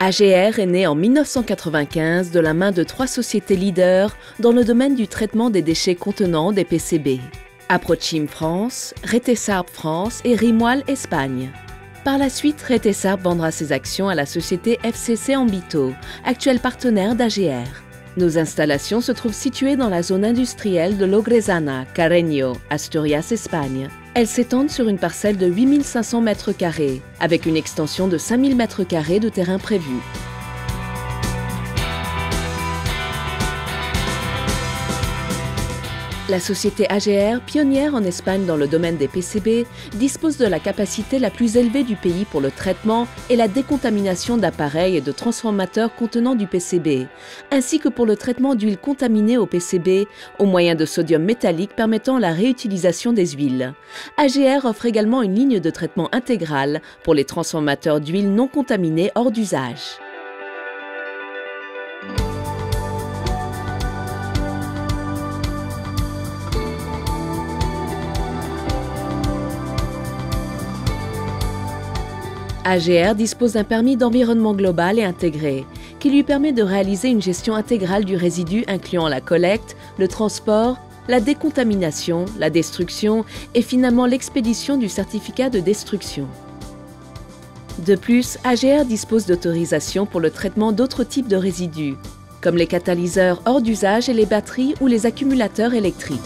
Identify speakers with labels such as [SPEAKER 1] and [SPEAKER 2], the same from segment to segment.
[SPEAKER 1] AGR est né en 1995 de la main de 3 sociétés leaders dans le domaine du traitement des déchets contenant des PCB. Aprochim France, Retesarb France et Rimoal Espagne. Par la suite, Retesarb vendra ses actions à la société FCC Ambito, actuel partenaire d'AGR. Nos installations se trouvent situées dans la zone industrielle de Logrezana, Carreño, Asturias, Espagne. Elles s'étendent sur une parcelle de 8500 m², avec une extension de 5000 m² de terrain prévu. La société AGR, pionnière en Espagne dans le domaine des PCB, dispose de la capacité la plus élevée du pays pour le traitement et la décontamination d'appareils et de transformateurs contenant du PCB, ainsi que pour le traitement d'huiles contaminées au PCB, au moyen de sodium métallique permettant la réutilisation des huiles. AGR offre également une ligne de traitement intégrale pour les transformateurs d'huile non contaminés hors d'usage. AGR dispose d'un permis d'environnement global et intégré, qui lui permet de réaliser une gestion intégrale du résidu incluant la collecte, le transport, la décontamination, la destruction et finalement l'expédition du certificat de destruction. De plus, AGR dispose d'autorisation pour le traitement d'autres types de résidus, comme les catalyseurs hors d'usage et les batteries ou les accumulateurs électriques.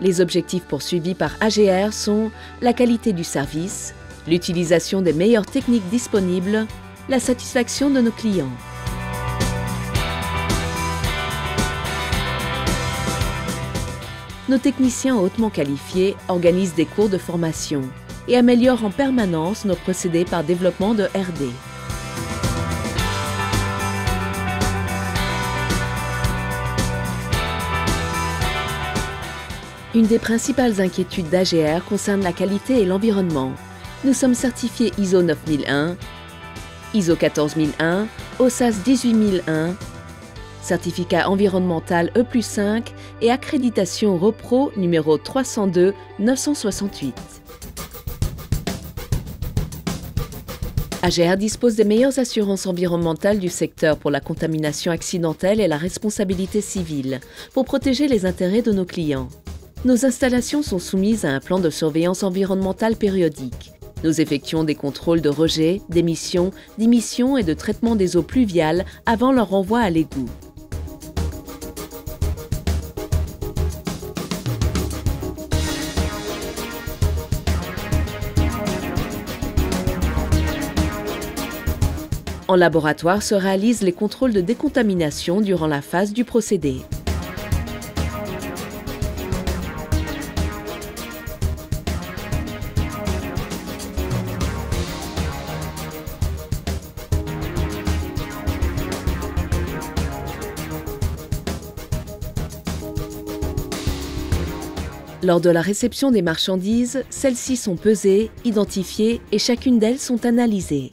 [SPEAKER 1] Les objectifs poursuivis par AGR sont la qualité du service, l'utilisation des meilleures techniques disponibles, la satisfaction de nos clients. Nos techniciens hautement qualifiés organisent des cours de formation et améliorent en permanence nos procédés par développement de R&D. Une des principales inquiétudes d'AGR concerne la qualité et l'environnement. Nous sommes certifiés ISO 9001, ISO 14001, OSAS 18001, certificat environnemental E+5 et accréditation Repro numéro 302 968. AGR dispose des meilleures assurances environnementales du secteur pour la contamination accidentelle et la responsabilité civile, pour protéger les intérêts de nos clients. Nos installations sont soumises à un plan de surveillance environnementale périodique. Nous effectuons des contrôles de rejet, d'émission, d'immission et de traitement des eaux pluviales avant leur renvoi à l'égout. En laboratoire se réalisent les contrôles de décontamination durant la phase du procédé. Lors de la réception des marchandises, celles-ci sont pesées, identifiées et chacune d'elles sont analysées.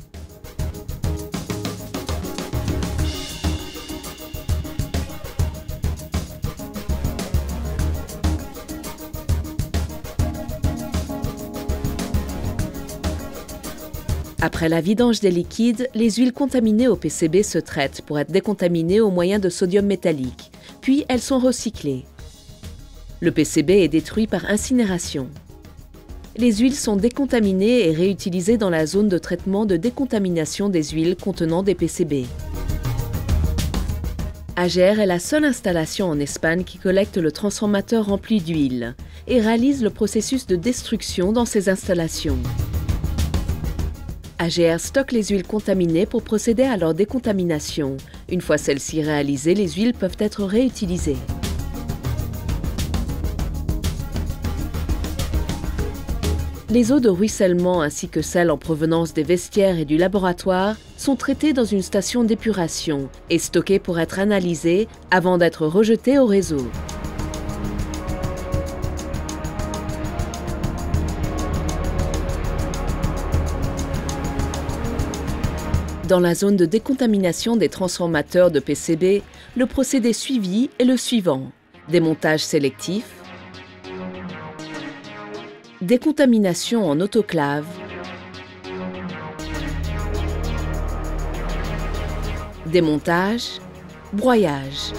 [SPEAKER 1] Après la vidange des liquides, les huiles contaminées au PCB se traitent pour être décontaminées au moyen de sodium métallique, puis elles sont recyclées. Le PCB est détruit par incinération. Les huiles sont décontaminées et réutilisées dans la zone de traitement de décontamination des huiles contenant des PCB. AGR est la seule installation en Espagne qui collecte le transformateur rempli d'huile et réalise le processus de destruction dans ces installations. AGR stocke les huiles contaminées pour procéder à leur décontamination. Une fois celles-ci réalisées, les huiles peuvent être réutilisées. Les eaux de ruissellement ainsi que celles en provenance des vestiaires et du laboratoire sont traitées dans une station d'épuration et stockées pour être analysées avant d'être rejetées au réseau. Dans la zone de décontamination des transformateurs de PCB, le procédé suivi est le suivant: démontage sélectif, décontamination en autoclave, Démontage, broyage.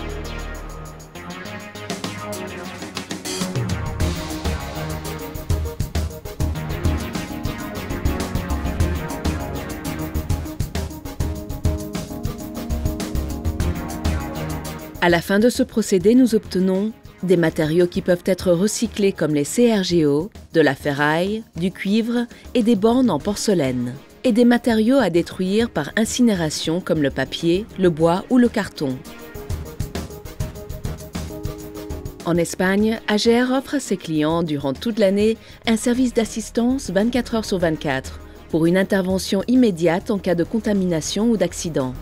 [SPEAKER 1] À la fin de ce procédé, nous obtenons des matériaux qui peuvent être recyclés comme les CRGO, de la ferraille, du cuivre et des bornes en porcelaine, et des matériaux à détruire par incinération comme le papier, le bois ou le carton. En Espagne, AGR offre à ses clients durant toute l'année un service d'assistance 24 heures sur 24 pour une intervention immédiate en cas de contamination ou d'accident.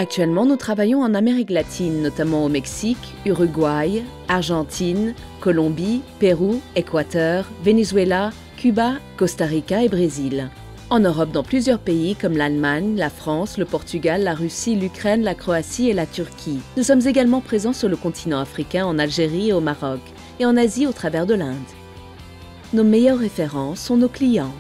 [SPEAKER 1] Actuellement, nous travaillons en Amérique latine, notamment au Mexique, Uruguay, Argentine, Colombie, Pérou, Équateur, Venezuela, Cuba, Costa Rica et Brésil. En Europe, dans plusieurs pays comme l'Allemagne, la France, le Portugal, la Russie, l'Ukraine, la Croatie et la Turquie. Nous sommes également présents sur le continent africain, en Algérie et au Maroc, et en Asie au travers de l'Inde. Nos meilleures références sont nos clients.